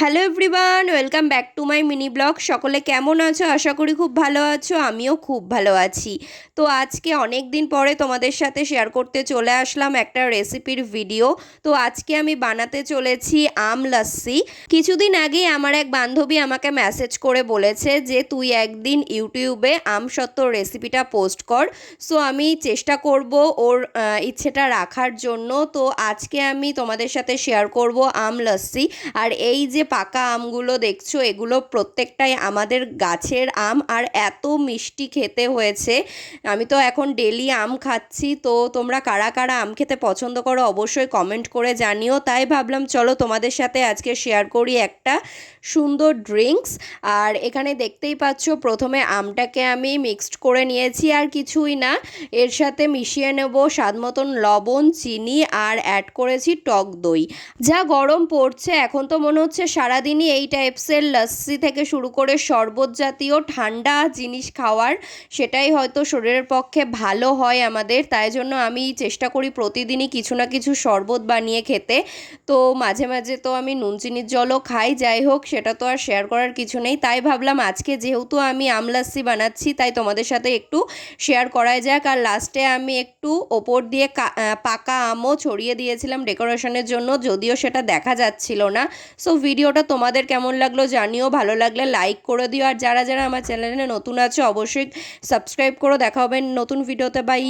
Hello everyone, welcome back to my mini blog. সকলে কেমন আছো? আশা করি খুব ভালো আছো। আমিও খুব ভালো আছি। তো আজকে অনেক দিন পরে তোমাদের সাথে শেয়ার করতে চলে আসলাম একটা রেসিপির ভিডিও। তো আজকে আমি বানাতে চলেছি আম লাস্সি। কিছুদিন আগেই আমার এক বান্ধবী আমাকে মেসেজ করে বলেছে যে তুই একদিন ইউটিউবে আম সত্ত্বর রেসিপিটা পোস্ট কর। সো আমি চেষ্টা করব ওর ইচ্ছেটা রাখার জন্য। তো আজকে আমি তোমাদের সাথে শেয়ার করব আম লাস্সি। আর এই যে পাকা আমগুলো দেখছো, এগুলো প্রত্যেকটাই আমাদের গাছের আম, আর এত মিষ্টি খেতে হয়েছে। আমি তো এখন ডেলি আম খাচ্ছি। তো তোমরা কারা কারা আম খেতে পছন্দ করো অবশ্যই কমেন্ট করে জানিও। তাই ভাবলাম চলো তোমাদের সাথে আজকে শেয়ার করি একটা সুন্দর ড্রিঙ্কস। আর এখানে দেখতেই পাচ্ছ প্রথমে আমটাকে আমি মিক্সড করে নিয়েছি, আর কিছুই না, এর সাথে মিশিয়ে নেব স্বাদ মতন লবণ, চিনি, আর অ্যাড করেছি টক দই। যা গরম পড়ছে এখন, তো মনে হচ্ছে সারাদিনই এই টাইপসের লস্যি থেকে শুরু করে শরবত জাতীয় ঠান্ডা জিনিস খাওয়ার, সেটাই হয়তো শরীরের পক্ষে ভালো হয় আমাদের। তাই জন্য আমি চেষ্টা করি প্রতিদিনই কিছু না কিছু শরবত বানিয়ে খেতে। তো মাঝে মাঝে তো আমি নুন চিনির জলও খাই। যাই হোক, সেটা তো আর শেয়ার করার কিছু নেই। তাই ভাবলাম আজকে যেহেতু আমি আম লাস্সি বানাচ্ছি, তাই তোমাদের সাথে একটু শেয়ার করা যাক। আর লাস্টে আমি একটু ওপর দিয়ে পাকা আমও ছড়িয়ে দিয়েছিলাম ডেকোরেশনের জন্য, যদিও সেটা দেখা যাচ্ছিল না। সো ভিডিওটা তোমাদের কেমন লাগলো জানিও। ভালো লাগলে লাইক করে দিও। আর যারা যারা আমার চ্যানেলে নতুন আছে অবশ্যই সাবস্ক্রাইব করো। দেখা হবে নতুন ভিডিওতে। বাই।